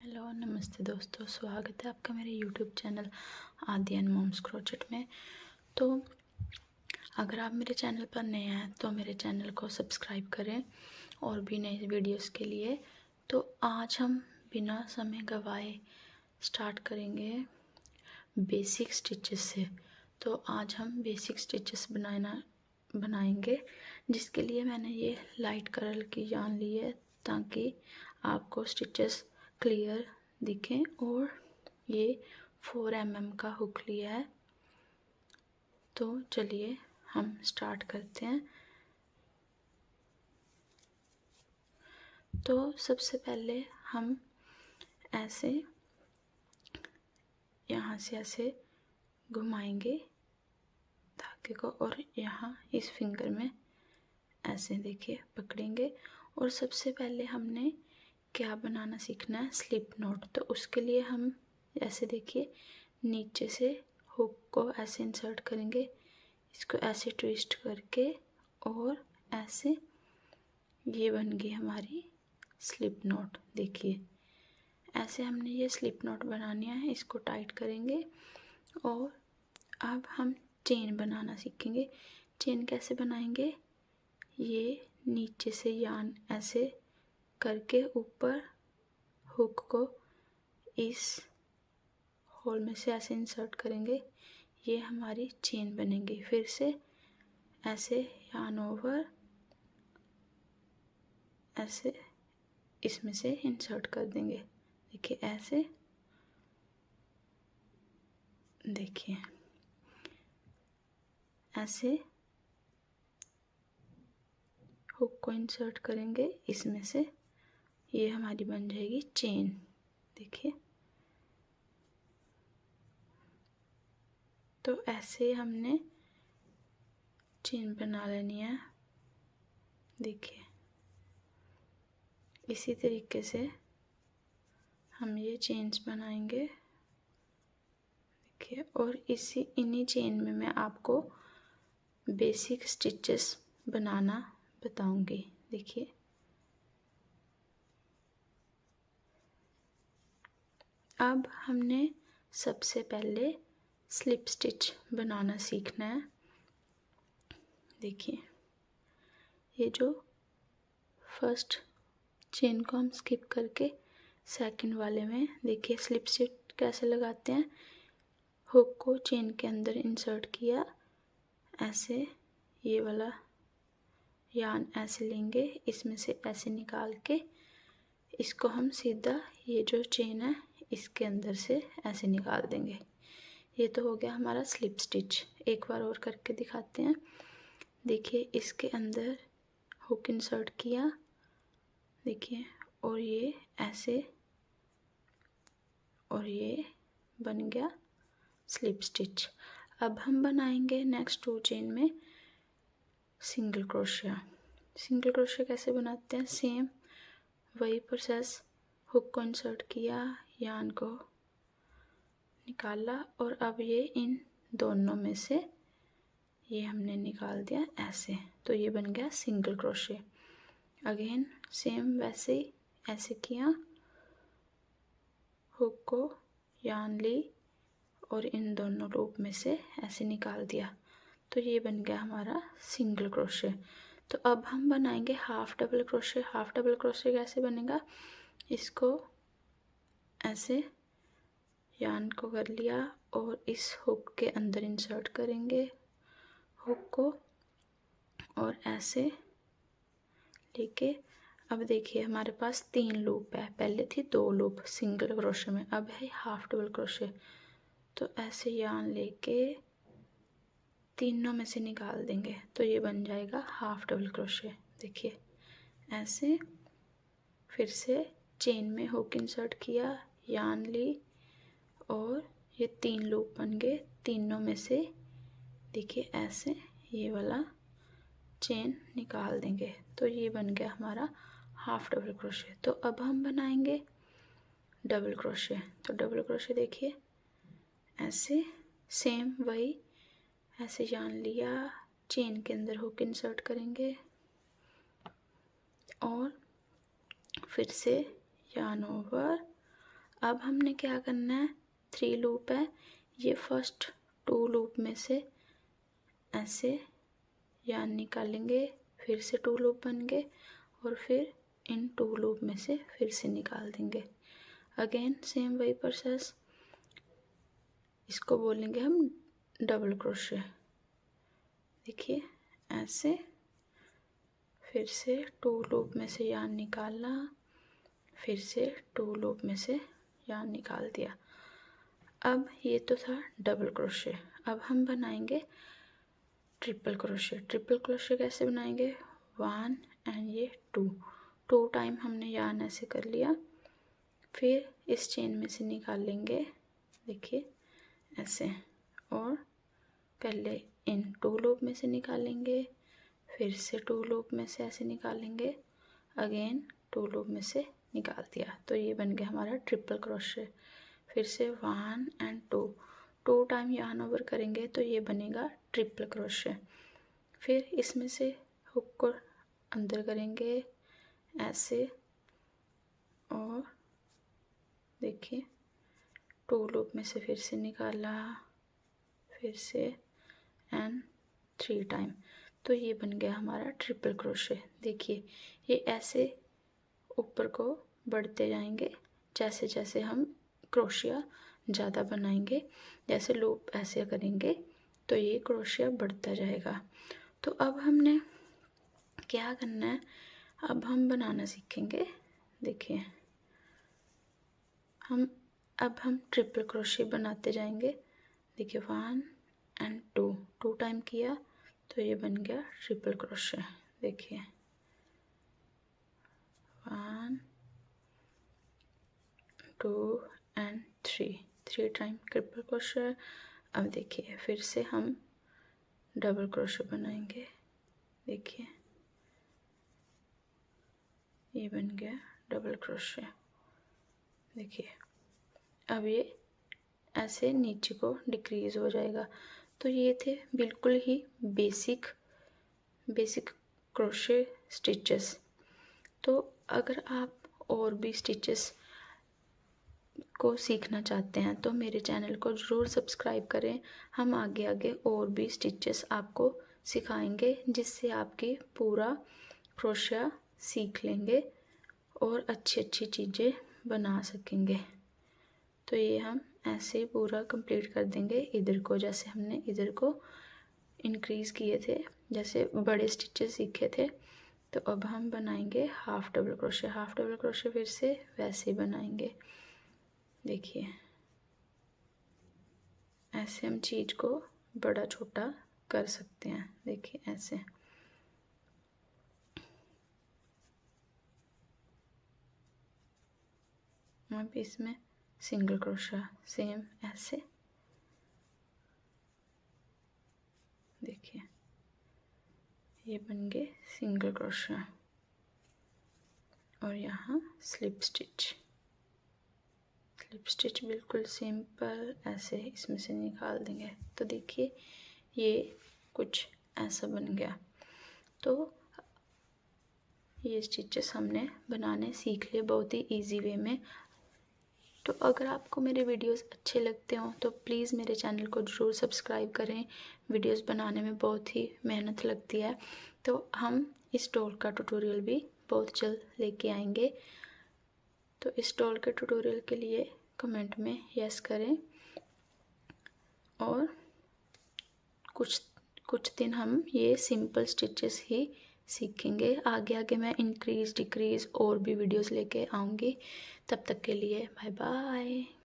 Hello नमस्ते दोस्तों, स्वागत है आपका मेरे यूट्यूब चैनल आदि एंड मॉम्स क्रोचेट में। तो अगर आप मेरे चैनल पर नए हैं तो मेरे चैनल को सब्सक्राइब करें और भी नए वीडियोस के लिए। तो आज हम बिना समय गवाए स्टार्ट करेंगे बेसिक स्टिचेस से। तो आज हम बेसिक स्टिचेस बनाएंगे, जिसके लिए मैंने ये लाइट कलर की यार्न ली है ताकि आपको स्टिचेस क्लियर दिखें। और ये 4 mm का हुक लिया है। तो चलिए हम स्टार्ट करते हैं। तो सबसे पहले हम ऐसे यहाँ से ऐसे घुमाएंगे धागे को और यहाँ इस फिंगर में ऐसे देखिए पकड़ेंगे। और सबसे पहले हमने क्या बनाना सीखना है, स्लिप नॉट। तो उसके लिए हम ऐसे देखिए नीचे से हुक को ऐसे इंसर्ट करेंगे, इसको ऐसे ट्विस्ट करके और ऐसे ये बन गई हमारी स्लिप नॉट। देखिए ऐसे हमने ये स्लिप नॉट बनानी है, इसको टाइट करेंगे। और अब हम चेन बनाना सीखेंगे। चेन कैसे बनाएंगे, ये नीचे से यार्न ऐसे करके ऊपर हुक को इस होल में से ऐसे इंसर्ट करेंगे, ये हमारी चेन बनेगी। फिर से ऐसे यार्न ओवर ऐसे इसमें से इंसर्ट कर देंगे। देखिए ऐसे, देखिए ऐसे हुक को इंसर्ट करेंगे इसमें से, ये हमारी बन जाएगी चेन। देखिए तो ऐसे हमने चेन बना लेनी है। देखिए इसी तरीके से हम ये चेन्स बनाएंगे। देखिए और इन्हीं चेन में मैं आपको बेसिक स्टिचेस बनाना बताऊंगी। देखिए अब हमने सबसे पहले स्लिप स्टिच बनाना सीखना है। देखिए ये जो फर्स्ट चेन को हम स्किप करके सेकंड वाले में देखिए स्लिप स्टिच कैसे लगाते हैं। हुक को चेन के अंदर इंसर्ट किया, ऐसे ये वाला यार्न ऐसे लेंगे, इसमें से ऐसे निकाल के इसको हम सीधा ये जो चेन है इसके अंदर से ऐसे निकाल देंगे। ये तो हो गया हमारा स्लिप स्टिच। एक बार और करके दिखाते हैं। देखिए इसके अंदर हुक इंसर्ट किया, देखिए और ये ऐसे, और ये बन गया स्लिप स्टिच। अब हम बनाएंगे नेक्स्ट 2 चेन में सिंगल क्रोशिया। सिंगल क्रोशिया कैसे बनाते हैं, सेम वही प्रोसेस। हुक को इंसर्ट किया, यार्न को निकाला और अब ये इन दोनों में से ये हमने निकाल दिया ऐसे। तो ये बन गया सिंगल क्रोशिया। अगेन सेम वैसे ही ऐसे किया, हुक को यार्न ली और इन दोनों लूप में से ऐसे निकाल दिया। तो ये बन गया हमारा सिंगल क्रोशिया। तो अब हम बनाएंगे half double crochet. Half double crochet कैसे बनेगा, इसको ऐसे यार्न को कर लिया और इस हुक के अंदर इंसर्ट करेंगे हुक को और ऐसे लेके। अब देखिए हमारे पास 3 लूप है, पहले थी 2 लूप सिंगल क्रोशिया में, अब है हाफ डबल क्रोशिया। तो ऐसे यार्न लेके तीनों में से निकाल देंगे, तो ये बन जाएगा हाफ डबल क्रोशिया। देखिए ऐसे, फिर से चेन में हुक इंसर्ट किया, यार्न ली और ये 3 लूप बन गए, तीनों में से देखिए ऐसे ये वाला चेन निकाल देंगे। तो ये बन गया हमारा हाफ डबल क्रोशिया। तो अब हम बनाएंगे डबल क्रोशिया। तो डबल क्रोशिया देखिए ऐसे सेम वही, ऐसे यार्न लिया, चेन के अंदर हुक इंसर्ट करेंगे और फिर से यार्न ओवर अब हमने क्या करना है, 3 लूप है, ये फर्स्ट 2 लूप में से ऐसे यार्न निकालेंगे, फिर से 2 लूप बन गए और फिर इन 2 लूप में से फिर से निकाल देंगे। अगेन सेम वही प्रोसेस, इसको बोलेंगे हम डबल क्रोशे। देखिए ऐसे, फिर से 2 लूप में से यार्न निकाला, फिर से 2 लूप में से यार्न निकाल दिया। अब ये तो था डबल क्रोशे। अब हम बनाएंगे ट्रिपल क्रोशे। ट्रिपल क्रोशे कैसे बनाएंगे, 1 एंड ये 2 टाइम हमने यार्न ऐसे कर लिया, फिर इस चेन में से निकाल लेंगे, देखिए ऐसे, और पहले इन 2 लूप में से निकालेंगे, फिर से 2 लूप में से ऐसे निकालेंगे, अगेन 2 लूप में से निकाल दिया। तो ये बन गया हमारा ट्रिपल क्रोशे। फिर से 1 एंड 2 टाइम यार्न ओवर करेंगे तो ये बनेगा ट्रिपल क्रोशे। फिर इसमें से हुक को अंदर करेंगे ऐसे, और देखिए 2 लूप में से फिर से निकाला, फिर से एंड 3 टाइम, तो ये बन गया हमारा ट्रिपल क्रोशे। देखिए ये ऐसे ऊपर को बढ़ते जाएंगे, जैसे जैसे हम क्रोशिया ज़्यादा बनाएंगे, जैसे लूप ऐसे करेंगे तो ये क्रोशिया बढ़ता जाएगा। तो अब हमने क्या करना है, अब हम बनाना सीखेंगे। देखिए हम ट्रिपल क्रोशे बनाते जाएंगे। देखिए 1 एंड 2 टाइम किया तो ये बन गया ट्रिपल क्रोशे। देखिए 1 2 एंड 3 टाइम ट्रिपल क्रोशे। अब देखिए फिर से हम डबल क्रोशे बनाएंगे। देखिए ये बन गया डबल क्रोशे। देखिए अब ये ऐसे नीचे को डिक्रीज हो जाएगा। तो ये थे बिल्कुल ही बेसिक क्रोशे स्टिचेस। तो अगर आप और भी स्टिचेस को सीखना चाहते हैं तो मेरे चैनल को ज़रूर सब्सक्राइब करें। हम आगे आगे और भी स्टिचेस आपको सिखाएंगे, जिससे आपकी पूरा क्रोशिया सीख लेंगे और अच्छी अच्छी चीज़ें बना सकेंगे। तो ये हम ऐसे ही पूरा कंप्लीट कर देंगे इधर को, जैसे हमने इधर को इंक्रीज़ किए थे, जैसे बड़े स्टिचेस सीखे थे। तो अब हम बनाएंगे half double crochet. Half double crochet फिर से वैसे ही बनाएंगे। देखिए ऐसे हम चीज़ को बड़ा छोटा कर सकते हैं। देखिए ऐसे, अब इसमें सिंगल क्रोशा सेम ऐसे। देखिए ये बन गए सिंगल क्रोशा, और यहाँ स्लिप स्टिच बिल्कुल सिंपल ऐसे इसमें से निकाल देंगे। तो देखिए ये कुछ ऐसा बन गया। तो ये स्टिचेस हमने बनाने सीख लिए बहुत ही इजी वे में। तो अगर आपको मेरे वीडियोस अच्छे लगते हों तो प्लीज़ मेरे चैनल को ज़रूर सब्सक्राइब करें। वीडियोस बनाने में बहुत ही मेहनत लगती है। तो हम इस डॉल का ट्यूटोरियल भी बहुत जल्द लेके आएंगे। तो इस डॉल के ट्यूटोरियल के लिए कमेंट में यस करें, और कुछ दिन हम ये सिंपल स्टिचेस ही सीखेंगे। आगे आगे मैं इंक्रीज़ डिक्रीज़ और भी वीडियोस लेके आऊँगी। तब तक के लिए बाय बाय।